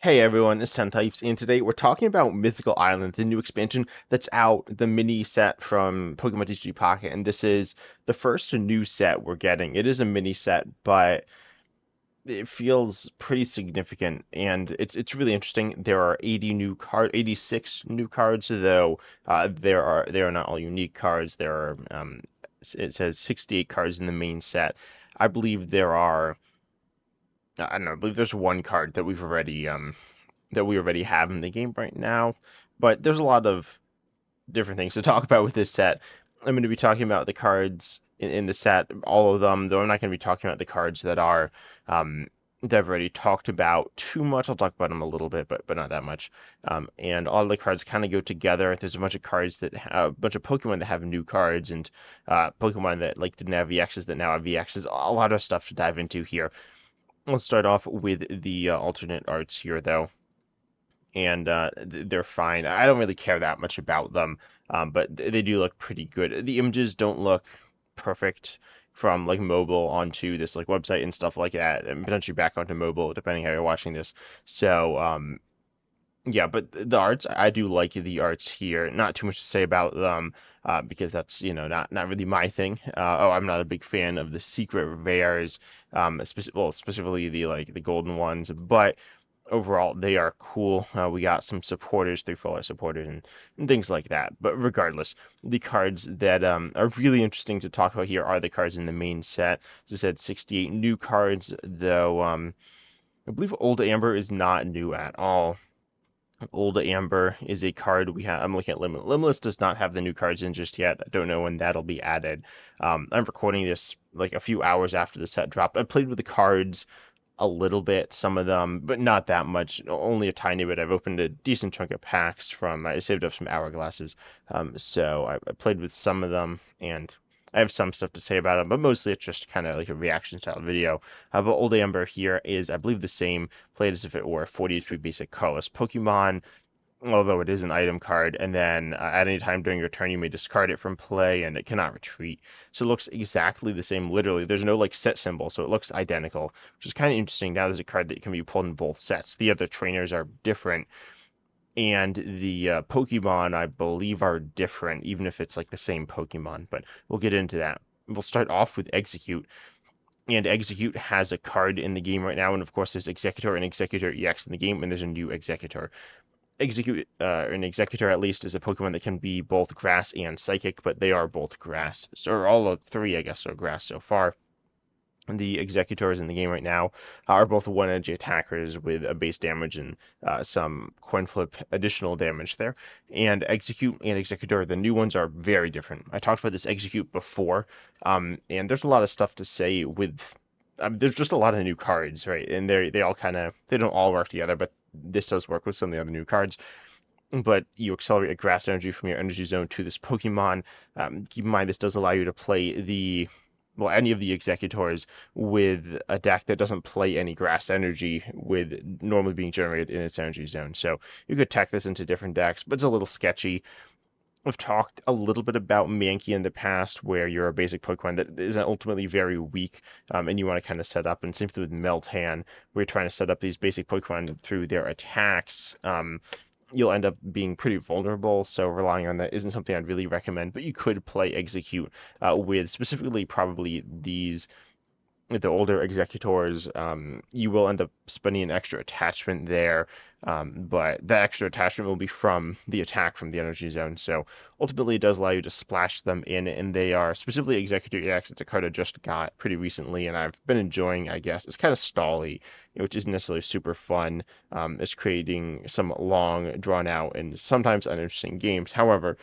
Hey everyone, it's Ten Types, and today we're talking about Mythical Island, the new expansion that's out, the mini set from Pokemon TCG Pocket, and this is the first new set we're getting. It is a mini set, but it feels pretty significant, and it's really interesting. There are 86 new cards, though they are not all unique cards. It says 68 cards in the main set. I believe there are, I don't know, I believe there's one card that we already have in the game right now. But there's a lot of different things to talk about with this set. I'm going to be talking about the cards in the set, all of them, though I'm not going to be talking about the cards that I've already talked about too much. I'll talk about them a little bit, but not that much. And all the cards kind of go together. There's a bunch of cards that have, a bunch of Pokemon that have new cards, and Pokemon that like didn't have VXs that now have VXs. A lot of stuff to dive into here. Let's start off with the alternate arts here, though, and they're fine. I don't really care that much about them, but they do look pretty good. The images don't look perfect from like mobile onto this like website and stuff like that, and potentially back onto mobile depending how you're watching this. So yeah, but the arts, I do like the arts here. Not too much to say about them, because that's, not really my thing. I'm not a big fan of the secret rares, specifically the golden ones, but overall they are cool. We got some supporters, 3 full art supporters, and things like that. But regardless, the cards that are really interesting to talk about here are the cards in the main set. As I said, 68 new cards, though. I believe Old Amber is not new at all. Old Amber is a card we have. I'm looking at Limitless. Limitless does not have the new cards in just yet. I don't know when that'll be added. I'm recording this like a few hours after the set dropped. I played with the cards a little bit, some of them, but not that much, only a tiny bit. I've opened a decent chunk of packs I saved up some hourglasses. So I played with some of them, and I have some stuff to say about them, but mostly it's just kind of like a reaction style video. But Old Amber here is, I believe, the same, played as if it were a 40 HP basic colorless Pokemon, although it is an item card, and then at any time during your turn you may discard it from play, and it cannot retreat. So it looks exactly the same, literally. There's no like set symbol, so it looks identical, which is kind of interesting. Now there's a card that can be pulled in both sets. The other trainers are different, and the Pokemon, I believe, are different, even if it's like the same Pokemon, but we'll get into that. We'll start off with Execute, and Execute has a card in the game right now, and of course there's Executor and Executor EX in the game, and there's a new Executor. An Executor at least is a Pokemon that can be both grass and psychic, but they are both grass. So all of three, I guess, are grass so far. The Executors in the game right now are both one energy attackers with a base damage and some coin flip additional damage there. And Execute and Executor, the new ones, are very different. I talked about this Execute before, and there's a lot of stuff to say with. There's just a lot of new cards, right? And they all they don't all work together, but this does work with some of the other new cards. But you accelerate a grass energy from your energy zone to this Pokemon. Keep in mind, this does allow you to play any of the Executors with a deck that doesn't play any grass energy with normally being generated in its energy zone. So you could tack this into different decks, but it's a little sketchy. We've talked a little bit about Mankey in the past, where you're a basic Pokemon that is ultimately very weak, and you want to kind of set up, and same thing with Meltan, where you're trying to set up these basic Pokemon through their attacks. You'll end up being pretty vulnerable, so relying on that isn't something I'd really recommend, but you could play Execute with specifically probably the older Executors. You will end up spending an extra attachment there, but that extra attachment will be from the attack from the energy zone. So ultimately, it does allow you to splash them in, and they are specifically Executor EX. It's a card I just got pretty recently, and I've been enjoying, I guess. It's kind of stally, which isn't necessarily super fun. It's creating some long, drawn out, and sometimes uninteresting games. However,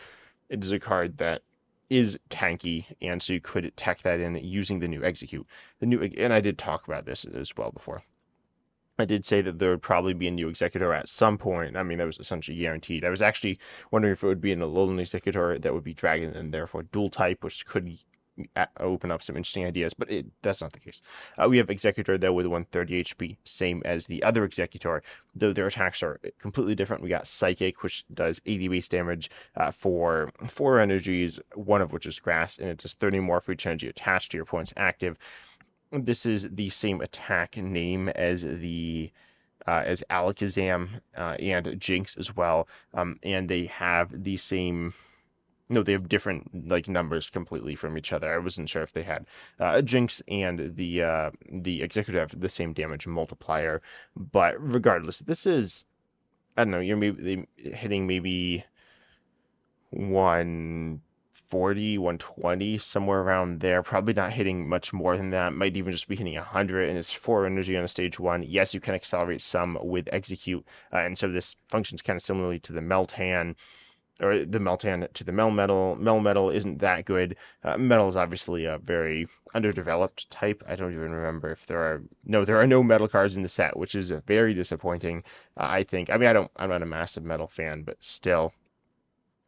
it is a card that is tanky, and so you could tech that in using the new Execute. And I did talk about this as well before. I did say that there would probably be a new Executor at some point. I mean, that was essentially guaranteed. I was actually wondering if it would be an Alolan Executor that would be Dragon and therefore Dual type, which could open up some interesting ideas, but that's not the case. We have Executor, though, with 130 HP, same as the other Executor, though their attacks are completely different. We got Psychic, which does 80 base damage for 4 energies, one of which is Grass, and it does 30 more for each energy attached to your opponent's active. This is the same attack name as the as Alakazam and Jinx as well, and they have the same. No, they have different like numbers completely from each other. I wasn't sure if they had Jinx and the Executive have the same damage multiplier, but regardless, this is I don't know. You're maybe hitting maybe 140, 120, somewhere around there. Probably not hitting much more than that. Might even just be hitting 100, and it's 4 energy on a stage 1. Yes, you can accelerate some with Execute, and so this functions kind of similarly to the Meltan, or the Meltan to the Melmetal. Melmetal isn't that good. Metal is obviously a very underdeveloped type. I don't even remember if there are no metal cards in the set, which is very disappointing. I think. I mean, I'm not a massive metal fan, but still.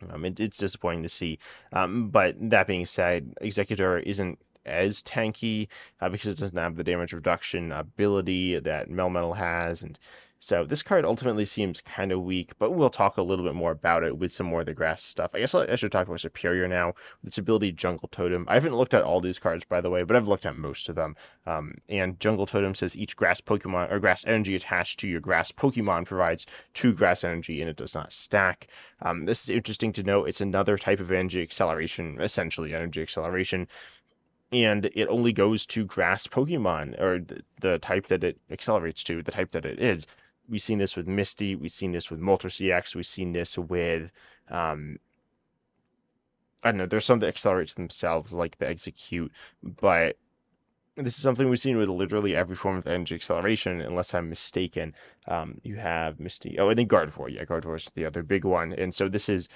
It's disappointing to see. But that being said, Executor isn't as tanky because it doesn't have the damage reduction ability that Melmetal has, and so this card ultimately seems kind of weak. But we'll talk a little bit more about it with some more of the grass stuff. I guess I should talk about Superior now. With its ability Jungle Totem. I haven't looked at all these cards by the way, but I've looked at most of them. And Jungle Totem says each grass Pokemon or grass energy attached to your grass Pokemon provides 2 grass energy, and it does not stack. This is interesting to note. It's another type of energy acceleration, essentially energy acceleration, and it only goes to grass Pokemon, or the type that it accelerates to, the type that it is. We've seen this with Misty, we've seen this with Moltres CX, we've seen this with, um, I don't know, there's some that accelerate themselves, like the Execute, but this is something we've seen with literally every form of energy acceleration, unless I'm mistaken. You have Misty. Oh, I think Gardevoir. Yeah, Gardevoir is the other big one. And so this is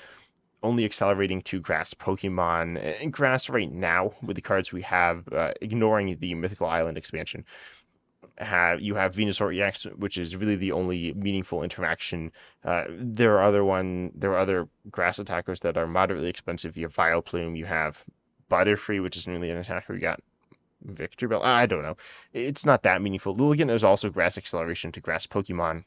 only accelerating to grass Pokemon. And grass right now, with the cards we have, ignoring the Mythical Island expansion, you have Venusaur EX, which is really the only meaningful interaction. There are other grass attackers that are moderately expensive. You have Vileplume, you have Butterfree, which isn't really an attacker. You got Victreebel. I don't know. It's not that meaningful. Lilligant is also grass acceleration to grass Pokemon.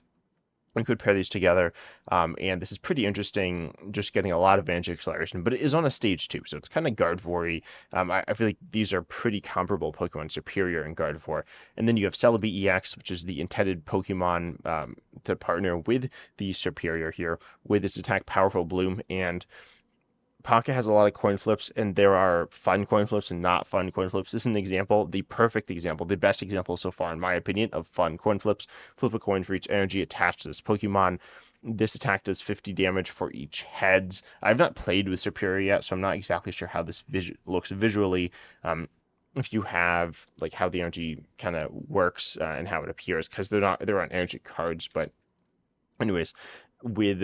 We could pair these together, and this is pretty interesting, just getting a lot of magic acceleration, but it is on a stage 2, so it's kind of Gardevoir-y. I feel like these are pretty comparable Pokemon, Superior and Gardevoir. And then you have Celebi EX, which is the intended Pokemon to partner with the Superior here, with its attack Powerful Bloom, and Pocket has a lot of coin flips, and there are fun coin flips and not fun coin flips. This is an example, the perfect example, the best example so far, in my opinion, of fun coin flips. Flip a coin for each energy attached to this Pokemon. This attack does 50 damage for each heads. I've not played with Superior yet, so I'm not exactly sure how this looks visually. If you have like how the energy kind of works and how it appears, because they're on energy cards, but anyways, with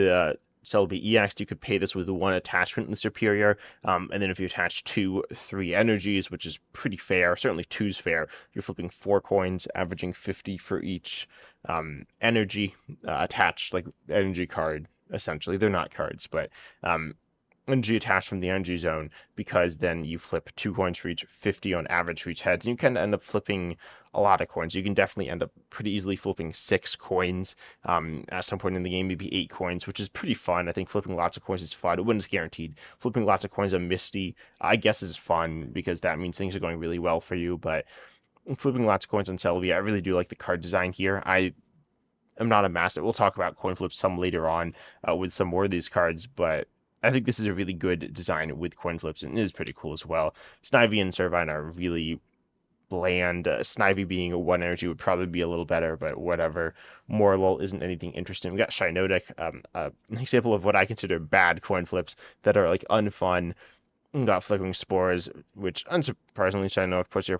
Celebi EX, you could pay this with 1 attachment in the Superior, and then if you attach 3 energies, which is pretty fair, certainly 2's fair, you're flipping 4 coins, averaging 50 for each energy attached, like energy card, essentially. They're not cards, but energy attached from the energy zone, because then you flip 2 coins for each, 50 on average for each heads, and you can end up flipping a lot of coins. You can definitely end up pretty easily flipping 6 coins at some point in the game, maybe 8 coins, which is pretty fun. I think flipping lots of coins is fun. When it's guaranteed. Flipping lots of coins on Misty, I guess, is fun because that means things are going really well for you, but flipping lots of coins on Celebi, I really do like the card design here. I'm not a master. We'll talk about coin flips some later on with some more of these cards, but I think this is a really good design with coin flips, and it is pretty cool as well. Snivy and Servine are really bland. Snivy being a 1 energy would probably be a little better, but whatever. Morlul isn't anything interesting. We got Shiinotic, an example of what I consider bad coin flips that are like unfun. Got Flickering Spores, which unsurprisingly, Shiinotic puts your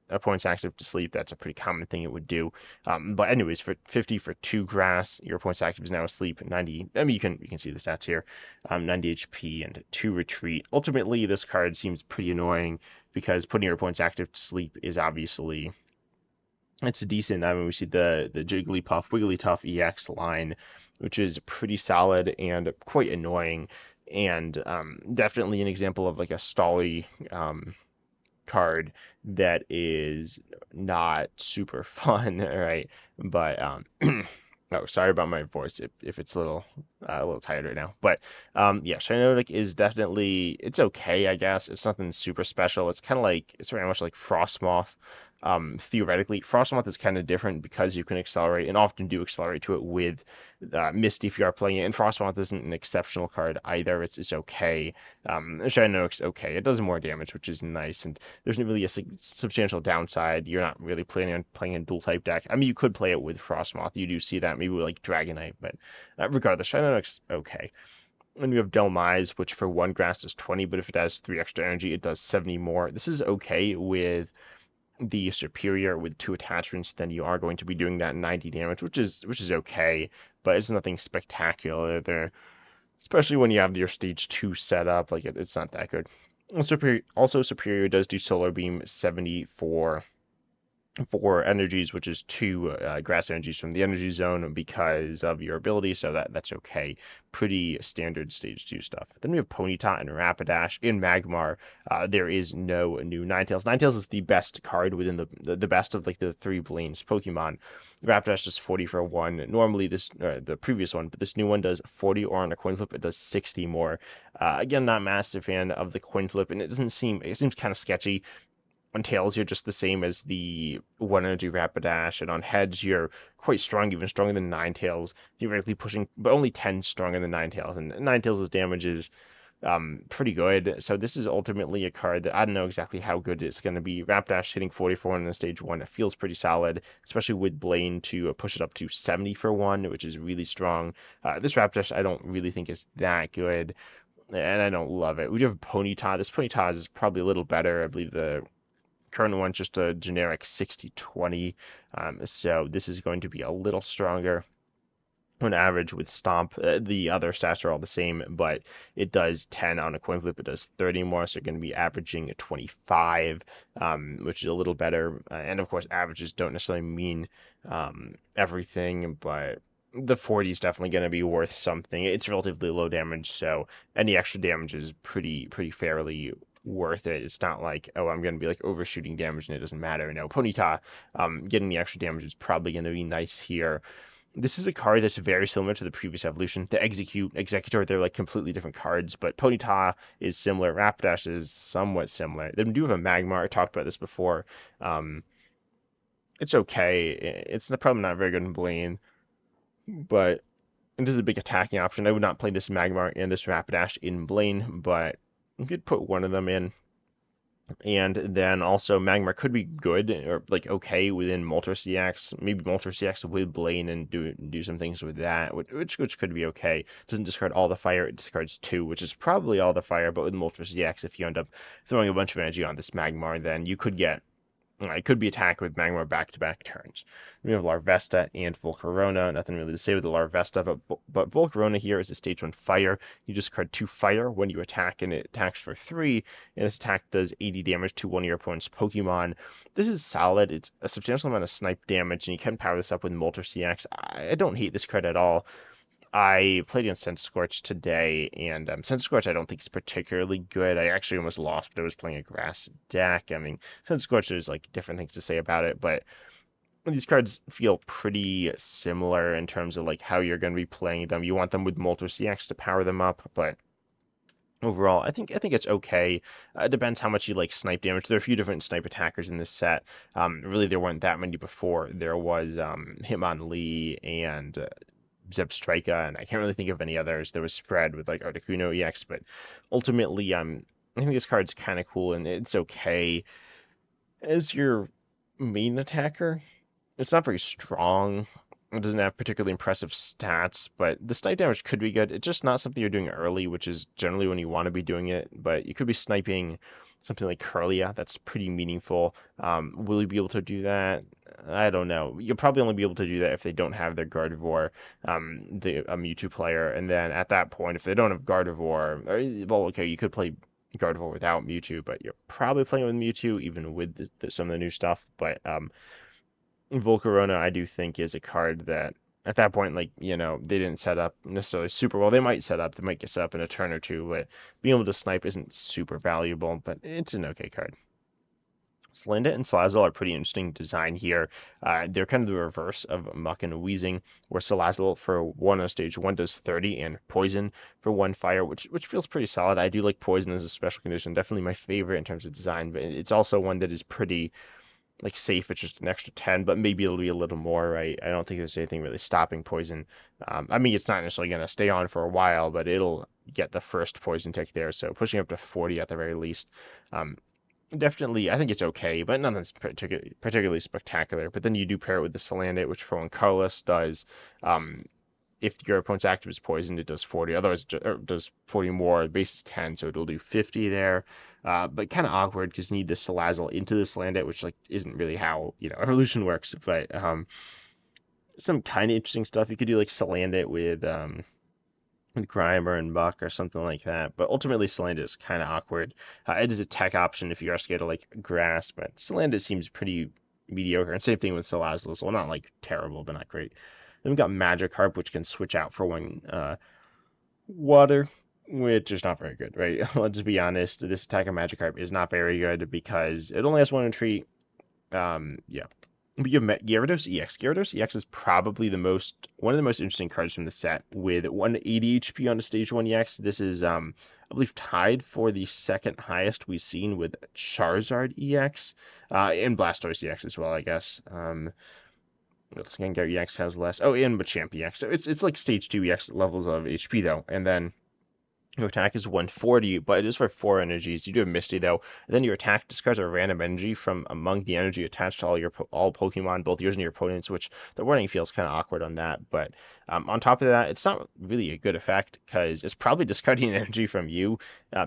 opponent's active to sleep. That's a pretty common thing it would do. But anyways, for 50 for 2 grass, your opponent's active is now asleep. 90. I mean, you can see the stats here. 90 HP and 2 retreat. Ultimately, this card seems pretty annoying because putting your opponent's active to sleep is obviously it's decent. I mean, we see the Jigglypuff, Wigglytuff EX line, which is pretty solid and quite annoying, and definitely an example of like a stally card that is not super fun, right? But oh, sorry about my voice if it's a little tired right now. But yeah, Shiinotic is definitely it's okay, I guess. It's nothing super special. It's kind of like it's very much like Frostmoth. theoretically. Frostmoth is kind of different because you can accelerate and often do accelerate to it with Misty if you are playing it. And Frostmoth isn't an exceptional card either. It's okay. Shinnok's okay. It does more damage, which is nice, and there's not really a substantial downside. You're not really planning on playing a dual type deck. I mean, you could play it with Frostmoth. You do see that maybe with like Dragonite, but regardless, Shinnok's okay. And we have Delmise, which for one grass does 20, but if it has 3 extra energy, it does 70 more. This is okay with the superior with 2 attachments, then you are going to be doing that 90 damage, which is okay, but it's nothing spectacular there, especially when you have your stage 2 set up. Like it's not that good. Also, superior does do solar beam 70 for 4 energies, which is 2 grass energies from the energy zone because of your ability, so that's okay. Pretty standard stage 2 stuff. Then we have Ponyta and Rapidash. In Magmar, there is no new Ninetales. Ninetales is the best card within the best of like the 3 Blaine's Pokemon. Rapidash does 40 for 1. Normally this the previous one, but this new one does 40, or on a coin flip it does 60 more. Again, not massive fan of the coin flip, and it seems kind of sketchy. On tails, you're just the same as the 1 energy Rapidash, and on heads, you're quite strong, even stronger than Ninetales, theoretically pushing, but only 10 stronger than Ninetales, and Ninetales' damage is pretty good. So this is ultimately a card that I don't know exactly how good it's going to be. Rapidash hitting 40 for 1 in stage 1, it feels pretty solid, especially with Blaine to push it up to 70 for 1, which is really strong. This Rapidash I don't really think is that good, and I don't love it. We do have Ponyta. This Ponyta is probably a little better. I believe the current one's just a generic 60-20, so this is going to be a little stronger on average with Stomp. The other stats are all the same, but it does 10 on a coin flip. It does 30 more, so you're going to be averaging 25, which is a little better. And of course, averages don't necessarily mean everything, but the 40 is definitely going to be worth something. It's relatively low damage, so any extra damage is pretty fairly worth it. It's not like, oh, I'm going to be like overshooting damage and it doesn't matter. No, Ponyta, getting the extra damage is probably going to be nice here. This is a card that's very similar to the previous evolution. The Executor, they're like completely different cards, but Ponyta is similar. Rapidash is somewhat similar. They do have a Magmar. I talked about this before. It's okay. It's probably not very good in Blaine, but it is a big attacking option. I would not play this Magmar and this Rapidash in Blaine, but you could put one of them in. And then also Magmar could be good or like okay within Moltres CX, maybe Moltres CX with Blaine and do some things with that, which could be okay. Doesn't discard all the fire, it discards 2, which is probably all the fire, but with Moltres CX, if you end up throwing a bunch of energy on this Magmar, then you could get it could be attacked with Magmar back-to-back turns. We have Larvesta and Volcarona. Nothing really to say with the Larvesta, but Volcarona here is a stage 1 fire. You discard 2 fire when you attack, and it attacks for 3, and this attack does 80 damage to one of your opponent's Pokemon. This is solid. It's a substantial amount of snipe damage, and you can power this up with Moltres CX. I don't hate this card at all. I played against Scorch today, and Scorch I don't think is particularly good. I actually almost lost, but I was playing a grass deck. I mean, Scorch, there's like different things to say about it, but these cards feel pretty similar in terms of like how you're going to be playing them. You want them with Moltres CX to power them up, but overall, I think it's okay. It depends how much you like snipe damage. There are a few different snipe attackers in this set. Really, there weren't that many before. There was Hitmonlee and Zebstrika, and I can't really think of any others. There was Spread with like Articuno EX, but ultimately, I think this card's kind of cool and it's okay as your main attacker. It's not very strong. It doesn't have particularly impressive stats, but the snipe damage could be good. It's just not something you're doing early, which is generally when you want to be doing it, but you could be sniping something like Curlia. That's pretty meaningful. Will you be able to do that? I don't know. You'll probably only be able to do that if they don't have their Gardevoir, a Mewtwo player, and then at that point, if they don't have Gardevoir, well, okay, you could play Gardevoir without Mewtwo, but you're probably playing with Mewtwo even with some of the new stuff. But Volcarona, I do think, is a card that at that point, like, they didn't set up necessarily super well. They might get set up in a turn or two, but being able to snipe isn't super valuable, but it's an okay card. Slinda and Salazzle are pretty interesting design here. They're kind of the reverse of Muck and Weezing, where Salazzle for 1 on stage 1 does 30, and Poison for 1 fire, which feels pretty solid. I do like Poison as a special condition, definitely my favorite in terms of design, but it's also one that is pretty like safe, it's just an extra 10, but maybe it'll be a little more, right? I don't think there's anything really stopping poison. I mean, it's not necessarily going to stay on for a while, but it'll get the first poison tick there, so pushing up to 40 at the very least. Um, Definitely, I think it's okay, but nothing's particularly spectacular. But then you do pair it with the Salandit, which for one Carlos does. Um, if your opponent's active is poisoned, it does 40. Otherwise, it does 40 more. Base is 10, so it'll do 50 there. But kind of awkward because you need the Salazzle into the Salandit, which like isn't really how evolution works. But some kind of interesting stuff. You could do like Salandit with Grimer and Buck or something like that. But ultimately, Salandit is kind of awkward. It is a tech option if you are scared of like grass, but Salandit seems pretty mediocre. And same thing with Salazzle, well, not like terrible, but not great. Then we got Magikarp, which can switch out for one water, which is not very good, right? Let's be honest. This attack of Magikarp is not very good because it only has one retreat. Yeah, you have Gyarados EX. Gyarados EX is probably one of the most interesting cards from the set with 180 HP on a Stage 1 EX. This is, I believe, tied for the second highest we've seen with Charizard EX, and Blastoise EX as well, I guess. Let's again, Gyarados EX has less. Oh, and Machamp EX. So it's like Stage 2 EX levels of HP though, and then your attack is 140, but it is for 4 energies. You do have Misty though. And then your attack discards a random energy from among the energy attached to all Pokemon, both yours and your opponents, which the wording feels kind of awkward on that. But on top of that, it's not really a good effect because it's probably discarding energy from you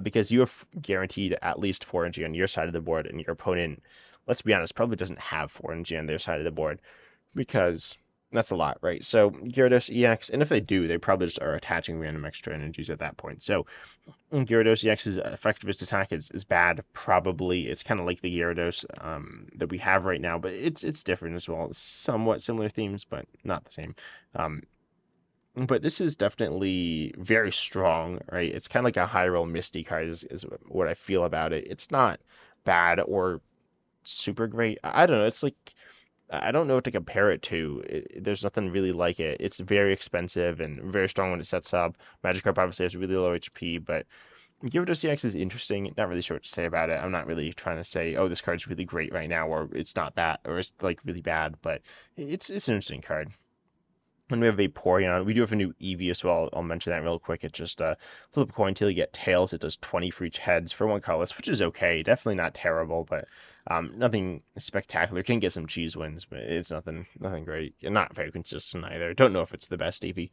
because you have guaranteed at least 4 energy on your side of the board, and your opponent, let's be honest, probably doesn't have 4 energy on their side of the board because that's a lot, right? So Gyarados EX, and if they do, they probably just are attaching random extra energies at that point. So Gyarados EX's effectivest attack is bad. Probably it's kind of like the Gyarados that we have right now, but it's different as well. It's somewhat similar themes, but not the same. Um, but this is definitely very strong, right? It's kind of like a high roll Misty card is what I feel about it. It's not bad or super great. I don't know. It's like I don't know what to compare it to. There's nothing really like it. It's very expensive and very strong when it sets up. Magikarp obviously has really low HP, but Gyarados CX is interesting. Not really sure what to say about it. I'm not really trying to say, oh, this card's really great right now, or it's not bad, or it's like really bad, but it's an interesting card. And we have Vaporeon. We do have a new Eevee as well. I'll mention that real quick. It's just flip a coin till you get tails. It does 20 for each heads for one colorless, which is okay. Definitely not terrible, but nothing spectacular. Can get some cheese wins, but it's nothing great. And not very consistent either. Don't know if it's the best Eevee.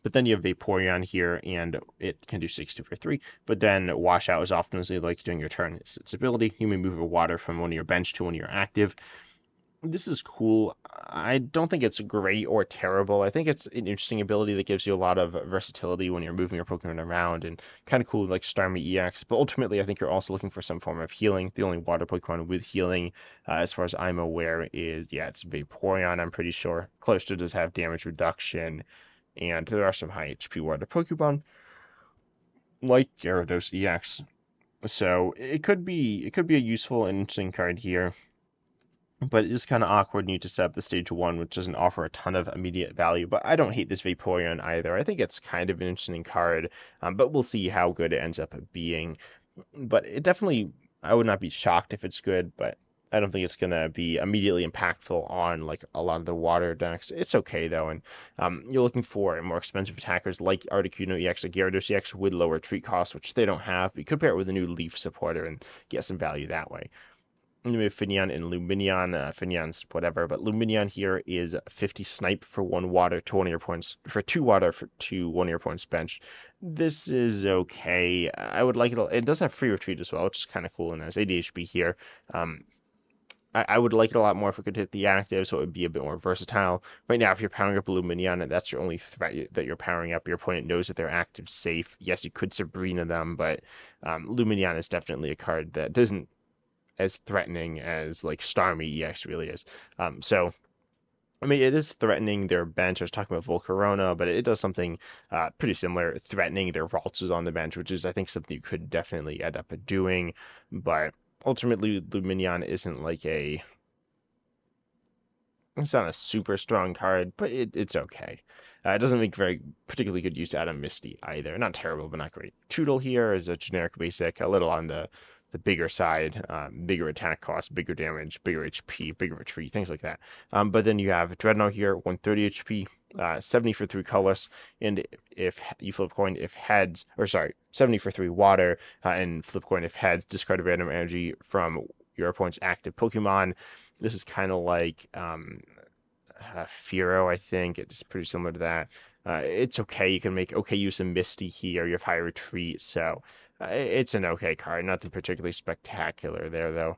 But then you have Vaporeon here, and it can do 60 for 3. But then Washout as often as you like during your turn. It's its ability. You may move a water from one of your bench to one of your active. This is cool. I don't think it's great or terrible. I think it's an interesting ability that gives you a lot of versatility when you're moving your Pokemon around and kind of cool like Starmie EX. But ultimately, I think you're also looking for some form of healing. The only water Pokemon with healing, as far as I'm aware, it's Vaporeon, I'm pretty sure. Closter does have damage reduction, and there are some high HP water Pokemon like Gyarados EX. So it could be a useful and interesting card here, but it is kind of awkward. You need to set up the stage 1, which doesn't offer a ton of immediate value. But I don't hate this Vaporeon either. I think it's kind of an interesting card, but we'll see how good it ends up being. But it definitely, I would not be shocked if it's good, but I don't think it's gonna be immediately impactful on like a lot of the water decks. It's okay though, and you're looking for more expensive attackers like Articuno EX or Gyarados EX with lower retreat costs, which they don't have. We could pair it with a new Leaf supporter and get some value that way. And we have Finneon and Lumineon. Finneon's whatever, but Lumineon here is 50 snipe for 1 water to one of your points, for 2 water to one of your points bench. This is okay. I would like it. It does have free retreat as well, which is kind of cool, and has 80 HP here. I would like it a lot more if it could hit the active, so it would be a bit more versatile. Right now, if you're powering up Lumineon and that's your only threat that you're powering up, your opponent knows that they're active safe. Yes, you could Sabrina them, but Lumineon is definitely a card that doesn't as threatening as like Starmie EX really is. So I mean, it is threatening their bench. I was talking about Volcarona, but it does something pretty similar, threatening their Ralts on the bench, which is I think something you could definitely end up doing. But ultimately, Lumineon isn't like it's not a super strong card, but it's okay. It doesn't make very particularly good use out of Misty either. Not terrible, but not great. Toodle here is a generic basic, a little on the the bigger side, bigger attack cost, bigger damage, bigger HP, bigger retreat, things like that. But then you have Dreadnought here, 130 HP, 70 for 3 colorless, and if you flip coin, if heads, or sorry, 70 for 3 water, and flip coin if heads, discard a random energy from your opponent's active Pokemon. This is kind of like Firo, I think. It's pretty similar to that. It's okay. You can make okay use of Misty here. You have high retreat, so it's an okay card. Nothing particularly spectacular there, though.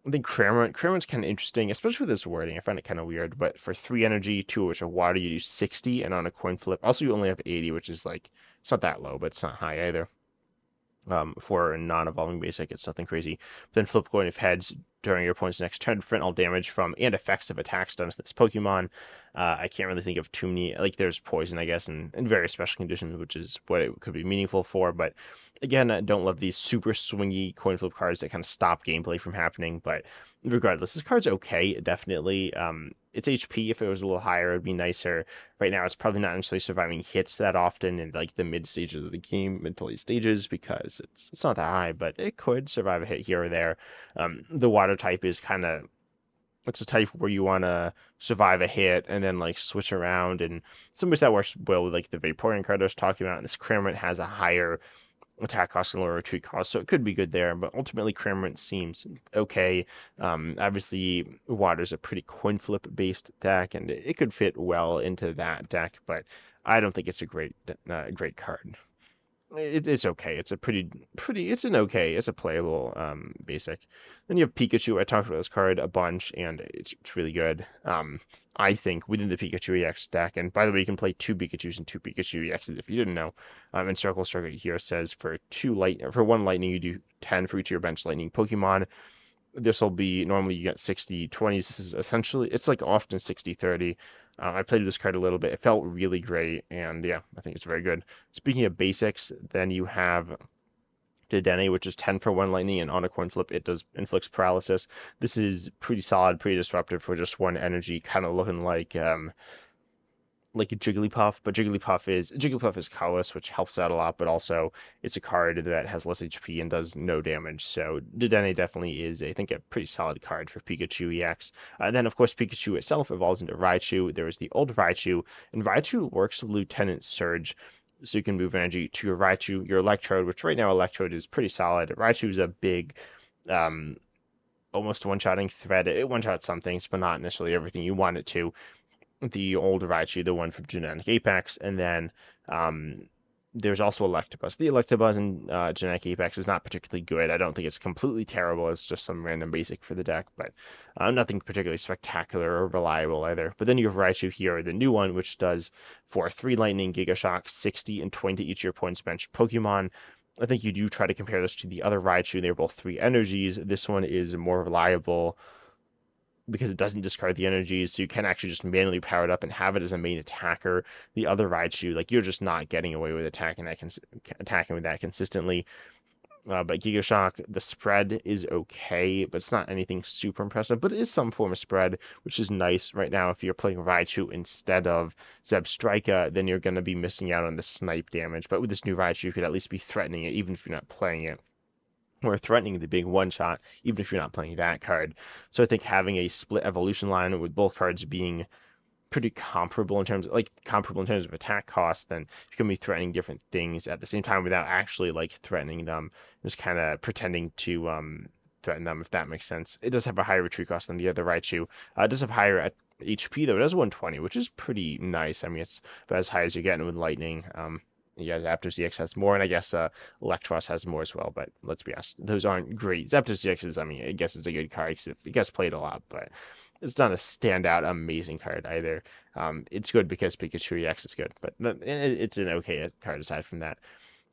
I think Cramorant's kind of interesting, especially with this wording. I find it kind of weird, but for 3 energy, 2 of which are water, you do 60, and on a coin flip, also you only have 80, which is like, it's not that low, but it's not high either. For a non-evolving basic, it's nothing crazy. Then flip coin if heads during your opponent's next turn, prevent all damage from and effects of attacks done to this Pokemon. I can't really think of too many. Like there's poison, I guess, and various special conditions, which is what it could be meaningful for. But again, I don't love these super swingy coin flip cards that kind of stop gameplay from happening. But regardless, this card's okay, definitely. Its HP, if it was a little higher, would be nicer. Right now, it's probably not necessarily surviving hits that often in like the mid stages of the game, mid to late stages, because it's not that high, but it could survive a hit here or there. The water type is kind of it's a type where you want to survive a hit and then like switch around, and sometimes that works well with like the Vaporeon card I was talking about. And this Cramorant has a higher attack cost and lower retreat cost, so it could be good there. But ultimately, Cramorant seems okay. Obviously, Water's a pretty coin flip based deck, and it could fit well into that deck. But I don't think it's a great card. It's okay. It's a it's an okay. It's a playable basic. Then you have Pikachu. I talked about this card a bunch, and it's really good. I think within the Pikachu EX deck, and by the way, you can play 2 Pikachus and 2 Pikachu EXs if you didn't know. And Circle Circuit here says for 1 lightning you do 10 for each of your bench lightning Pokemon. This will be normally you get 60/20s. This is essentially it's like often 60/30. I played with this card a little bit. It felt really great, and yeah, I think it's very good. Speaking of basics, then you have Dedenne, which is 10 for 1 lightning, and on a coin flip, it does inflicts paralysis. This is pretty solid, pretty disruptive for just 1 energy, kind of looking like a Jigglypuff, but Jigglypuff is colorless, which helps out a lot, but also it's a card that has less HP and does no damage. So Dedenne definitely is, I think, a pretty solid card for Pikachu EX. And then, of course, Pikachu itself evolves into Raichu. There is the old Raichu, and Raichu works with Lieutenant Surge. So you can move energy to your Raichu, your Electrode, which right now Electrode is pretty solid. Raichu is a big, um, almost one-shotting threat. It one-shots some things, but not necessarily everything you want it to. The old Raichu, the one from Genetic Apex, and then there's also Electabuzz. The Electabuzz in Genetic Apex is not particularly good. I don't think it's completely terrible. It's just some random basic for the deck, but nothing particularly spectacular or reliable either. But then you have Raichu here, the new one, which does for 3 Lightning, Giga Shock, 60, and 20 each of your points bench Pokemon. I think you do try to compare this to the other Raichu. They're both 3 energies. This one is more reliable because it doesn't discard the energies, so you can actually just manually power it up and have it as a main attacker. The other Raichu, like you're just not getting away with attacking with that consistently. But Giga Shock, the spread is okay, but it's not anything super impressive. But it is some form of spread, which is nice right now. If you're playing Raichu instead of Zebstrika, then you're going to be missing out on the snipe damage. But with this new Raichu, you could at least be threatening it, even if you're not playing it, or threatening the big one shot, even if you're not playing that card. So I think having a split evolution line with both cards being pretty comparable in terms of attack cost, then you can be threatening different things at the same time without actually like threatening them, just kind of pretending to threaten them, if that makes sense. It does have a higher retreat cost than the other Raichu. It does have higher HP though. It has 120, which is pretty nice. I mean, it's about as high as you're getting with Lightning. Yeah, Zapdos EX has more, and I guess Electros has more as well, but let's be honest, those aren't great. Zapdos EX is, I mean, I guess it's a good card because it gets played a lot, but it's not a standout amazing card either. It's good because Pikachu EX is good, but it's an okay card aside from that.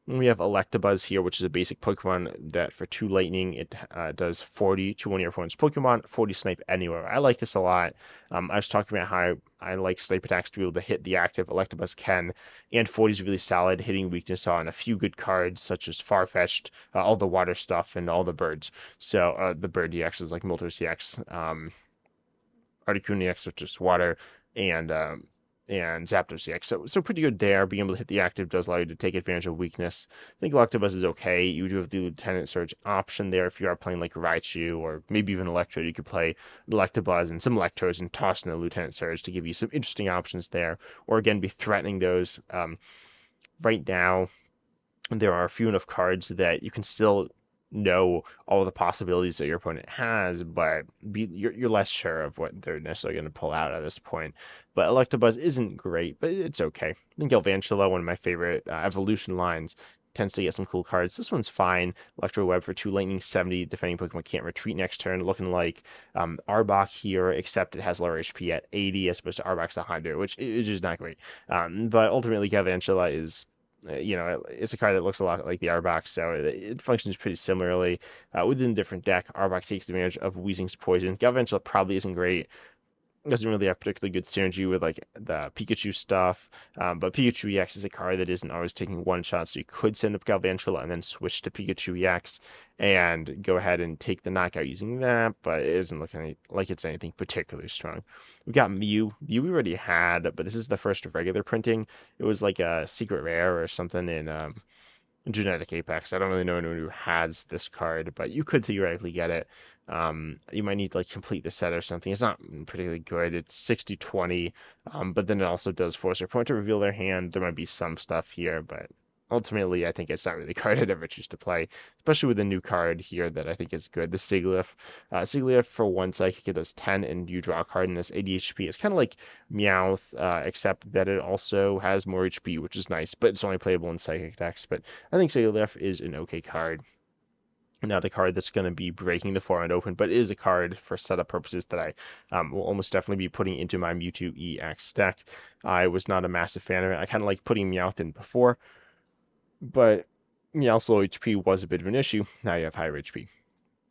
We have Electabuzz here, which is a basic Pokemon that for 2 Lightning, it does 40 to one of your opponent's Pokemon, 40 Snipe anywhere. I like this a lot. I was talking about how I like Snipe attacks to be able to hit the active. Electabuzz can, and 40 is really solid, hitting weakness on a few good cards, such as Farfetch'd, all the water stuff, and all the birds. So the bird EX is like Moltres EX, Articuno EX, which is water, and and Zapdos EX. So pretty good there. Being able to hit the active does allow you to take advantage of weakness. I think Electabuzz is okay. You do have the Lieutenant Surge option there if you are playing like Raichu or maybe even Electrode. You could play Electabuzz and some Electrodes and toss in a Lieutenant Surge to give you some interesting options there. Or again, be threatening those. Right now, there are few enough cards that you can still know all the possibilities that your opponent has, but you're less sure of what they're necessarily going to pull out at this point. But Electabuzz isn't great, but it's okay. I think Galvantula, one of my favorite evolution lines, tends to get some cool cards. This one's fine. Electro Web for 2 Lightning, 70. Defending Pokemon can't retreat next turn. Looking like Arbok here, except it has lower HP at 80 as opposed to Arbok's 100, which is just not great. But ultimately, Galvantula is it's a card that looks a lot like the Arbok, so it functions pretty similarly. Within a different deck, Arbok takes advantage of Weezing's poison. Galvantula probably isn't great. Doesn't really have particularly good synergy with like the Pikachu stuff, but Pikachu EX is a card that isn't always taking one shot, so you could send up Galvantula and then switch to Pikachu EX and go ahead and take the knockout using that, but it isn't looking like it's anything particularly strong. We got Mew. Mew we already had, but this is the first regular printing. It was like a secret rare or something in Genetic Apex. I don't really know anyone who has this card, but you could theoretically get it. You might need to like complete the set or something. It's not particularly good. It's 60-20, but then it also does force your opponent to reveal their hand. There might be some stuff here, but ultimately I think it's not really a card I'd ever choose to play, especially with a new card here that I think is good. The Sigilyph. Sigilyph for 1 psychic, it does 10, and you draw a card in this 80 HP. It's kind of like Meowth, except that it also has more HP, which is nice, but it's only playable in psychic decks. But I think Sigilyph is an okay card. Not a card that's going to be breaking the forehand open, but it is a card for setup purposes that I will almost definitely be putting into my Mewtwo EX deck. I was not a massive fan of it. I kind of like putting Meowth in before, but Meowth's low HP was a bit of an issue. Now you have higher HP.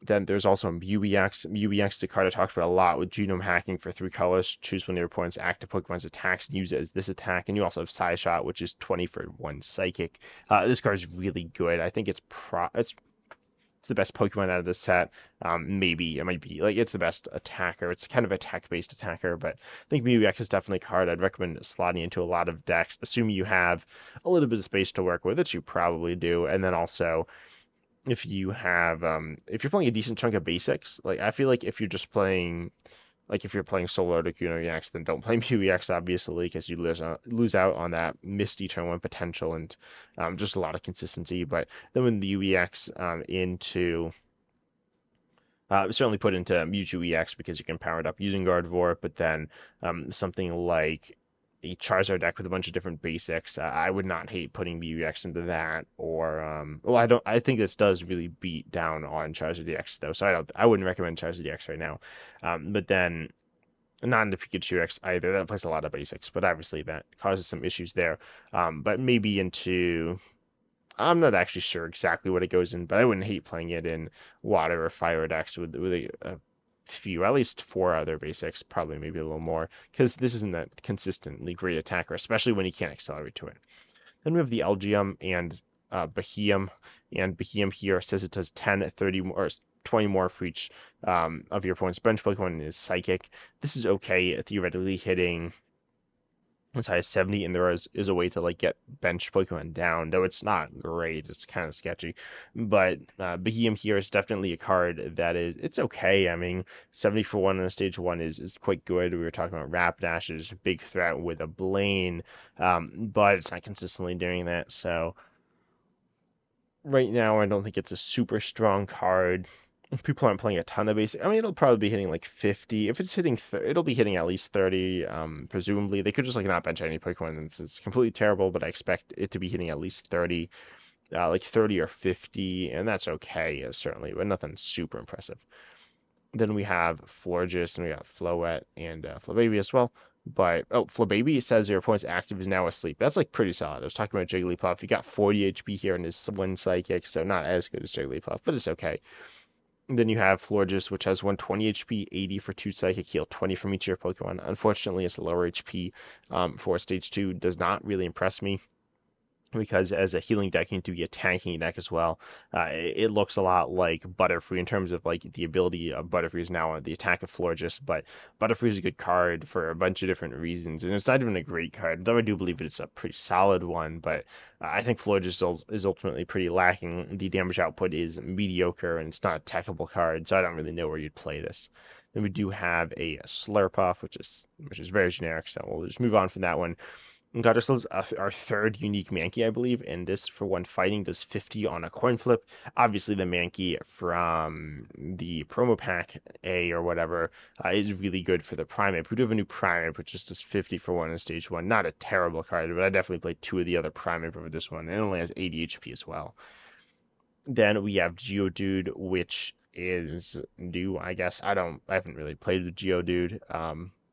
Then there's also Mew EX. Mew EX is a card I talked about a lot with genome hacking for 3 colors. Choose one of your opponent's active Pokemon's attacks and use it as this attack. And you also have Psy Shot, which is 20 for 1 Psychic. This card is really good. I think it's the best Pokemon out of this set. Maybe it might be like it's the best attacker. It's kind of a tech-based attacker, but I think Mew EX is definitely a card I'd recommend slotting into a lot of decks, assuming you have a little bit of space to work with, which you probably do. And then also, if you have, if you're playing a decent chunk of basics, like I feel like if you're just playing, like if you're playing solo Articuno EX, then don't play Mew EX obviously because you lose out on that Misty turn 1 potential and just a lot of consistency. But then when the UEX into certainly put into Mewtwo EX because you can power it up using Gardevoir, but then something like a Charizard deck with a bunch of different basics. I would not hate putting Mew EX into that, or well, I don't. I think this does really beat down on Charizard EX though, so I wouldn't recommend Charizard EX right now. But then not into Pikachu X either. That plays a lot of basics, but obviously that causes some issues there. But maybe into I'm not actually sure exactly what it goes in, but I wouldn't hate playing it in water or fire decks with a few, at least 4 other basics, probably maybe a little more, because this isn't that consistently great attacker, especially when you can't accelerate to it. Then we have the Algium and Beheeyem, and Beheeyem here says it does 10, 30 more, or 20 more for each of your opponent's bench Pokemon is Psychic. This is okay, theoretically hitting as high as 70, and there is a way to like get bench Pokemon down, though it's not great. It's kind of sketchy. But Beheeyem here is definitely a card that it's okay. I mean, 70 for 1 on a stage 1 is quite good. We were talking about Rapidash's big threat with a Blaine, but it's not consistently doing that. So right now, I don't think it's a super strong card. People aren't playing a ton of basic. I mean, it'll probably be hitting like 50. If it's hitting, it'll be hitting at least 30. Presumably, they could just like not bench any Pokemon. It's completely terrible, but I expect it to be hitting at least 30, like 30 or 50, and that's okay, certainly, but nothing super impressive. Then we have Florges, and we got Floette and Flabébé as well. But Flabébé says your opponent's active is now asleep. That's like pretty solid. I was talking about Jigglypuff. He got 40 HP here and his 1 Psychic, so not as good as Jigglypuff, but it's okay. And then you have Florges, which has 120 HP, 80 for 2 Psychic Heal, 20 from each of your Pokemon. Unfortunately, it's lower HP for Stage 2. Does not really impress me. because as a healing deck, you need to be a tanking deck as well. It looks a lot like Butterfree in terms of like the ability of Butterfree is now the attack of Florges, but Butterfree is a good card for a bunch of different reasons, and it's not even a great card, though I do believe it's a pretty solid one. But I think Florges is ultimately pretty lacking. The damage output is mediocre, and it's not a techable card, so I don't really know where you'd play this. Then we do have a Slurpuff, which is very generic, so we'll just move on from that one. We got ourselves our third unique Mankey, I believe, and this for one fighting does 50 on a coin flip. Obviously, the Mankey from the promo pack A or whatever is really good for the Primate. We do have a new Primate, which just does 50 for one in stage one. Not a terrible card, but I definitely played two of the other Primate over this one. It only has 80 HP as well. Then we have Geodude, which is new, I guess. I haven't really played the Geodude.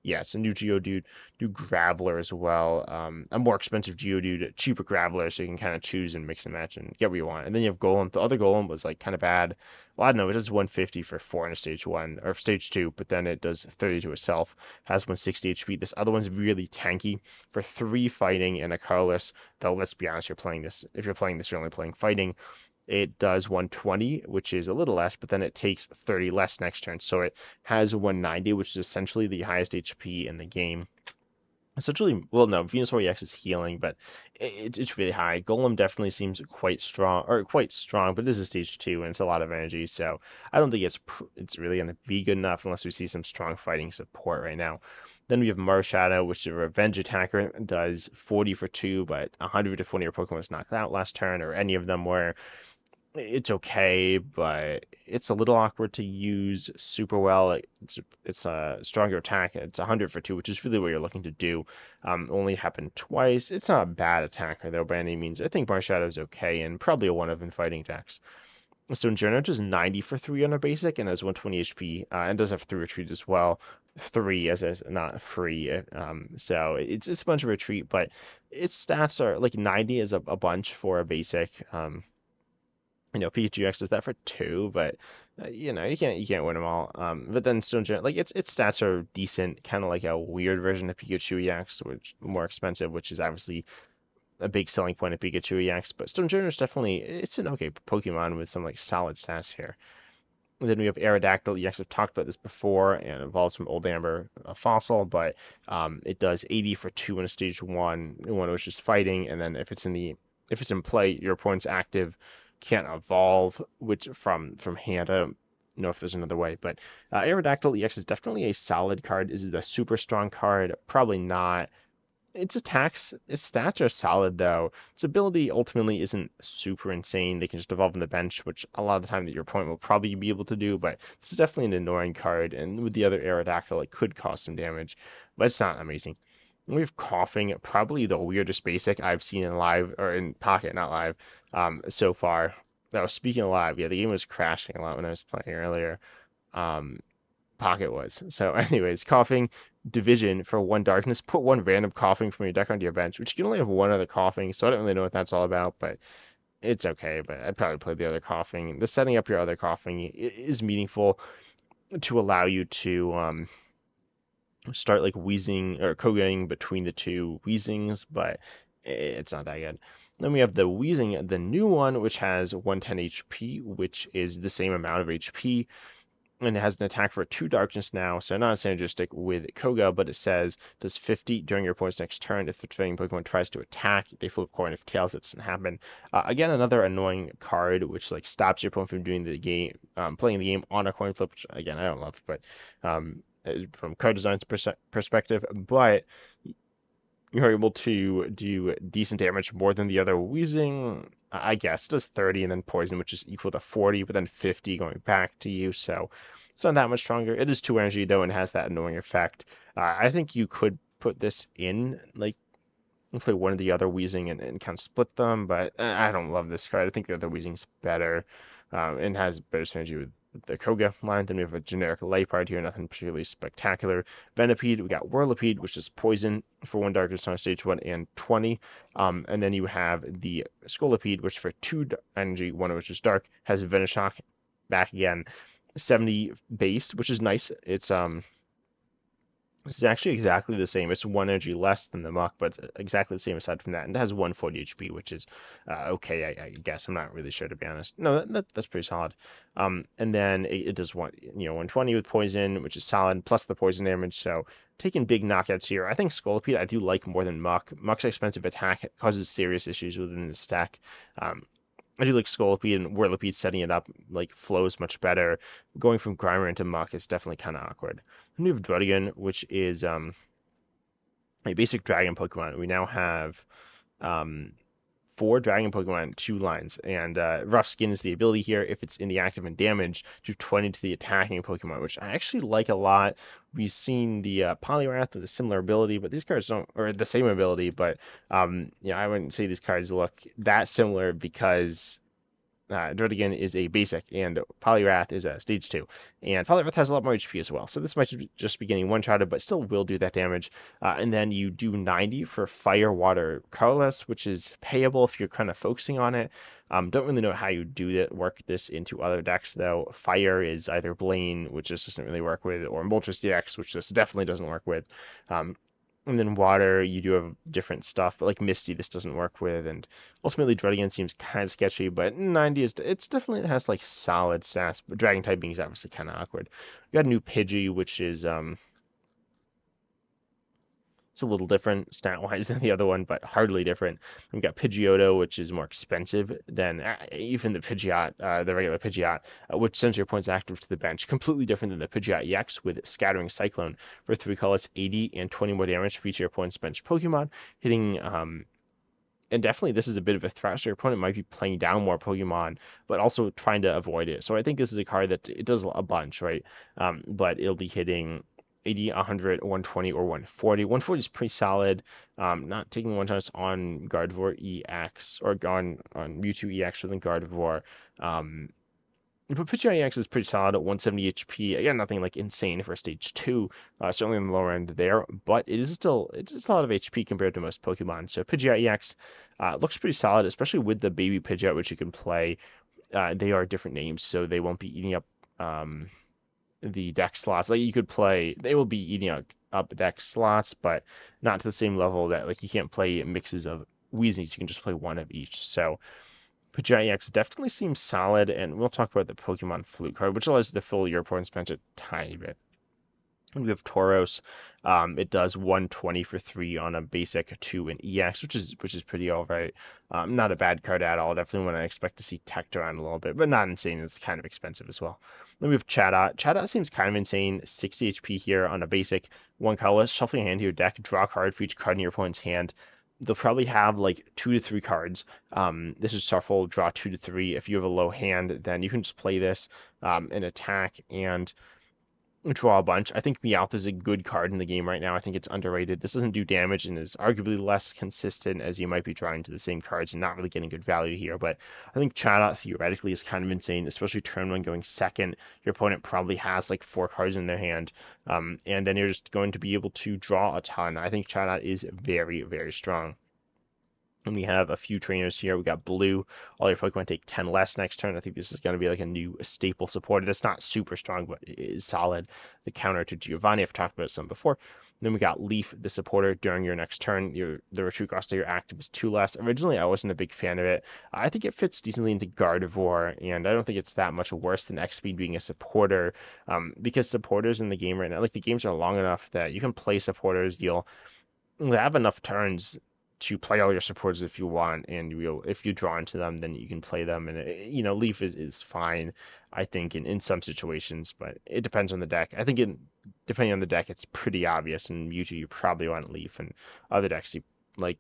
Yeah, it's a new Geodude, new Graveler as well. A more expensive Geodude, a cheaper Graveler, so you can kind of choose and mix and match and get what you want. And then you have Golem. The other Golem was like kind of bad. Well, I don't know, it does 150 for 4 in a stage 1 or stage 2, but then it does 30 to itself, has 160 HP. This other one's really tanky for 3 fighting and a colorless, though let's be honest, if you're playing this, you're only playing fighting. It does 120, which is a little less, but then it takes 30 less next turn. So it has 190, which is essentially the highest HP in the game. Essentially, well, no, Venusaur EX is healing, but it's really high. Golem definitely seems quite strong, but this is stage 2, and it's a lot of energy, so I don't think it's really going to be good enough unless we see some strong fighting support right now. Then we have Marshadow, which is a revenge attacker, does 40 for 2, but 100 if one of your Pokemon was knocked out last turn, or any of them were. It's okay, but it's a little awkward to use super well. It's a stronger attack. It's 100 for 2, which is really what you're looking to do. Only happened twice. It's not a bad attacker, though, by any means. I think Marshadow is okay, and probably a one of in fighting decks. Stonjourner does 90 for 3 on a basic, and has 120 HP, and does have 3 retreat as well. 3 as not free, so it's a bunch of retreat, but its stats are like 90 is a bunch for a basic. Pikachu X does that for 2, but you can't win them all. But then Stone Giant, like its stats are decent, kind of like a weird version of Pikachu EX, which more expensive, which is obviously a big selling point of Pikachu EX. But Stone Giant is definitely it's an okay Pokemon with some like solid stats here. And then we have Aerodactyl EX. I've talked about this before, and it evolves from Old Amber, a fossil, but it does 80 for 2 in a stage 1, one which is fighting, and then if it's in play, your opponent's active can't evolve, which from hand. I don't know if there's another way, but Aerodactyl EX is definitely a solid card. Is it a super strong card? Probably not. Its stats are solid though. Its ability ultimately isn't super insane. They can just evolve on the bench, which a lot of the time that your opponent will probably be able to do, but this is definitely an annoying card, and with the other Aerodactyl, it could cause some damage, but it's not amazing. We have Coughing, probably the weirdest basic I've seen in live, or in Pocket, not live, so far. Now, speaking of live, yeah, the game was crashing a lot when I was playing earlier. Um, Pocket was. So, anyways, Coughing, Division for 1 darkness. Put 1 random Coughing from your deck onto your bench, which you can only have 1 other Coughing, so I don't really know what that's all about, but it's okay. But I'd probably play the other Coughing. The setting up your other Coughing is meaningful to allow you to start like wheezing or co-getting between the two wheezings, but it's not that good. Then we have the wheezing, the new one, which has 110 HP, which is the same amount of HP, and it has an attack for 2 darkness now, so not synergistic with Koga, but it says does 50 during your opponent's next turn. If the defending Pokemon tries to attack, they flip a coin. If tails, it doesn't happen. Again, another annoying card, which like stops your opponent from doing the game, playing the game on a coin flip, which again I don't love, but from card design's perspective, but you're able to do decent damage, more than the other wheezing. I guess it does 30 and then poison, which is equal to 40, but then 50 going back to you, so it's not that much stronger. It is 2 energy though, and has that annoying effect. I think you could put this in like play one of the other wheezing and kind of split them, but I don't love this card. I think the other wheezing's better, and has better synergy with the Koga line. Then we have a generic Liepard here, nothing particularly spectacular. Venipede, we got Whirlipede, which is poison for 1 darkness on stage 1 and 20. And then you have the Scolipede, which for 2 energy, 1 of which is dark, has Venoshock back again. 70 base, which is nice. It's It's actually exactly the same. It's one energy less than the Muck, but it's exactly the same aside from that. And it has 140 HP, which is okay, I guess. I'm not really sure, to be honest. No, that's pretty solid. And then it does 120 with poison, which is solid, plus the poison damage. So taking big knockouts here. I think Scolipede I do like more than Muck. Muck's expensive attack causes serious issues within the stack. Um, I do like Scolipede and Whirlipede setting it up like flows much better. Going from Grimer into Muck is definitely kind of awkward. Then we have Druddigon, which is a basic dragon Pokemon. We now have um, four dragon Pokemon, two lines, and Rough Skin is the ability here. If it's in the active and damage, do 20 to the attacking Pokemon, which I actually like a lot. We've seen the Poliwrath with a similar ability, but these cards don't, or the same ability, but I wouldn't say these cards look that similar because Druddigon is a basic, and Poliwrath is a stage 2. And Poliwrath has a lot more HP as well, so this might just be getting one-shotted, but still will do that damage. And then you do 90 for Fire, Water, Colorless, which is payable if you're kind of focusing on it. Don't really know how you do that, work this into other decks, though. Fire is either Blaine, which this doesn't really work with, or Moltres DX, which this definitely doesn't work with. Um, and then water, you do have different stuff, but like Misty, this doesn't work with. And ultimately, Druddigon seems kind of sketchy, but 90 is it's definitely has like solid stats. But Dragon typing is obviously kind of awkward. We got a new Pidgey, which is it's a little different stat-wise than the other one, but hardly different. We've got Pidgeotto, which is more expensive than even the Pidgeot, the regular Pidgeot, which sends your points active to the bench. Completely different than the Pidgeot EX with Scattering Cyclone for 3 colors, 80 and 20 more damage for each of your opponent's bench Pokemon, hitting and definitely this is a bit of a threat. So your opponent might be playing down more Pokemon, but also trying to avoid it. So I think this is a card that it does a bunch, right? But it'll be hitting 80, 100, 120, or 140. 140 is pretty solid. Not taking one chance on Gardevoir EX or on Mewtwo EX within Gardevoir. But Pidgeot EX is pretty solid at 170 HP. Again, nothing like insane for stage 2, certainly on the lower end there, but it's a lot of HP compared to most Pokemon. So Pidgeot EX looks pretty solid, especially with the baby Pidgeot, which you can play. They are different names, so they won't be eating up the deck slots. Like you could play, they will be eating up deck slots, but not to the same level that like you can't play mixes of Weezings. You can just play one of each. So Pidgeot EX definitely seems solid, and we'll talk about the Pokemon Flute card, which allows you to fill your opponent's bench a tiny bit. And we have Tauros. It does 120 for 3 on a basic 2 and EX, which is pretty alright. Not a bad card at all. Definitely one I expect to see teched around a little bit, but not insane. It's kind of expensive as well. Then we have Chatot. Chatot seems kind of insane. 60 HP here on a basic, 1 colorless. Shuffle your hand to your deck. Draw a card for each card in your opponent's hand. They'll probably have like 2 to 3 cards. This is shuffle, draw 2 to 3. If you have a low hand, then you can just play this and attack and draw a bunch. I think Meowth is a good card in the game right now. I think it's underrated. This doesn't do damage and is arguably less consistent as you might be drawing to the same cards and not really getting good value here. But I think Chatot theoretically is kind of insane, especially turn 1 going second. Your opponent probably has like 4 cards in their hand, and then you're just going to be able to draw a ton. I think Chatot is very, very strong. And we have a few trainers here. We got Blue. All your Pokemon take 10 less next turn. I think this is going to be like a new staple supporter. That's not super strong, but it is solid. The counter to Giovanni, I've talked about some before. Then we got Leaf, the supporter. During your next turn, the retreat cost of your active is 2 less. Originally, I wasn't a big fan of it. I think it fits decently into Gardevoir, and I don't think it's that much worse than X-Speed being a supporter, because supporters in the game right now, like the games are long enough that you can play supporters. You'll have enough turns to play all your supporters if you want, and if you draw into them, then you can play them. And Leaf is fine, I think, in some situations, but it depends on the deck. I think depending on the deck, it's pretty obvious. In Mewtwo, you probably want Leaf, and other decks, you like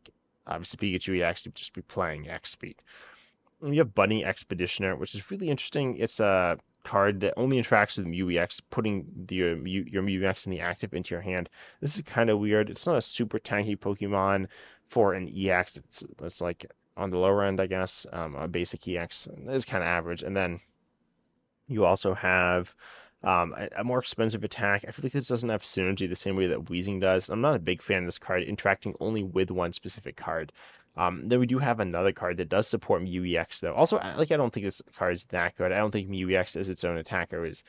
obviously Pikachu, you actually just be playing X Speed. And you have Bunny Expeditioner, which is really interesting. It's a card that only interacts with Mew EX, putting your Mew EX in the active into your hand. This is kind of weird. It's not a super tanky Pokemon for an EX. It's like on the lower end, I guess. A basic EX is kind of average. And then you also have a more expensive attack. I feel like this doesn't have synergy the same way that Weezing does. I'm not a big fan of this card, interacting only with one specific card. Then we do have another card that does support Mew EX, though. Also, I don't think this card is that good. I don't think Mew EX as its own attacker is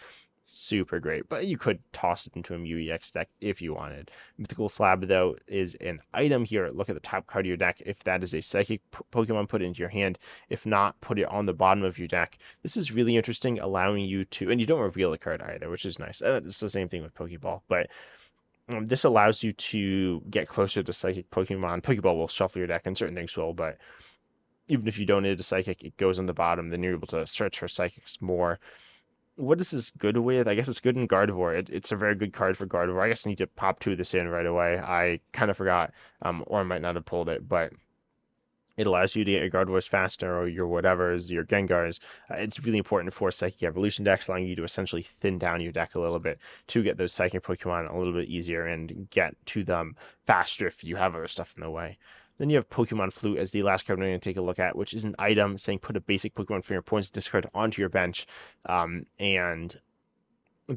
super great, but you could toss it into a MUEX deck if you wanted. Mythical Slab, though, is an item here. Look at the top card of your deck. If that is a psychic Pokemon, put it into your hand. If not, put it on the bottom of your deck. This is really interesting, allowing you to, and you don't reveal the card either, which is nice. It's the same thing with Pokeball, but this allows you to get closer to psychic Pokemon. Pokeball will shuffle your deck, and certain things will, but even if you don't need a psychic, it goes on the bottom. Then you're able to search for psychics more. What is this good with? I guess it's good in Gardevoir. It's a very good card for Gardevoir. I guess I need to pop two of this in right away. I kind of forgot, or I might not have pulled it, but it allows you to get your Gardevoirs faster or your whatever's, your Gengars. It's really important for Psychic Evolution decks, allowing you to essentially thin down your deck a little bit to get those Psychic Pokemon a little bit easier and get to them faster if you have other stuff in the way. Then you have Pokemon Flute as the last card we're going to take a look at, which is an item saying put a basic Pokemon from your points discard onto your bench. And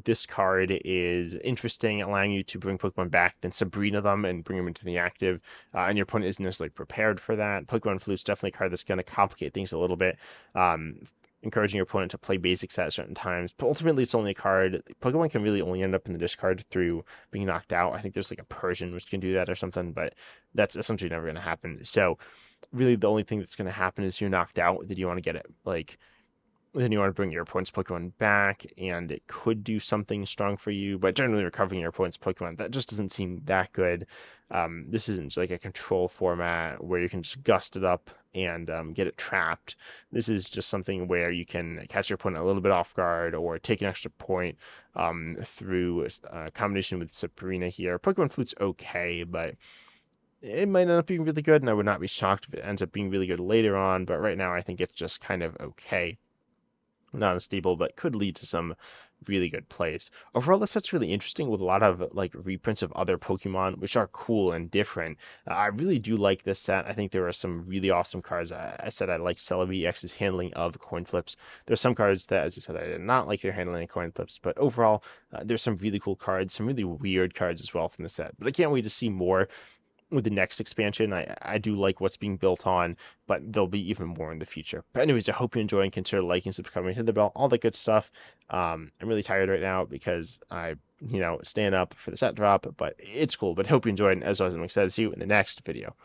this card is interesting, allowing you to bring Pokemon back, then Sabrina them and bring them into the active, and your opponent isn't necessarily prepared for that. Pokemon Flute is definitely a card that's going to complicate things a little bit, um, encouraging your opponent to play basics at certain times. But ultimately, it's only a card. Pokemon can really only end up in the discard through being knocked out. I think there's like a Persian which can do that or something, but that's essentially never going to happen. So really, the only thing that's going to happen is you're knocked out. That you want to get it like then you want to bring your opponent's Pokemon back, and it could do something strong for you, but generally recovering your opponent's Pokemon, that just doesn't seem that good. This isn't like a control format where you can just gust it up and get it trapped. This is just something where you can catch your opponent a little bit off guard or take an extra point through a combination with Sabrina here. Pokemon Flute's okay, but it might end up being really good, and I would not be shocked if it ends up being really good later on, but right now I think it's just kind of okay, not unstable, but could lead to some really good plays. Overall, this set's really interesting with a lot of like reprints of other Pokemon, which are cool and different. I really do like this set. I think there are some really awesome cards. I said I like Celebi X's handling of coin flips. There's some cards that, as I said, I did not like their handling of coin flips, but overall, there's some really cool cards, some really weird cards as well from the set. But I can't wait to see more with the next expansion. I do like what's being built on, but there'll be even more in the future. But anyways, I hope you enjoy and consider liking, subscribing, hit the bell, all that good stuff. I'm really tired right now because staying up for the set drop, but it's cool. But hope you enjoyed, and as always, I'm excited to see you in the next video.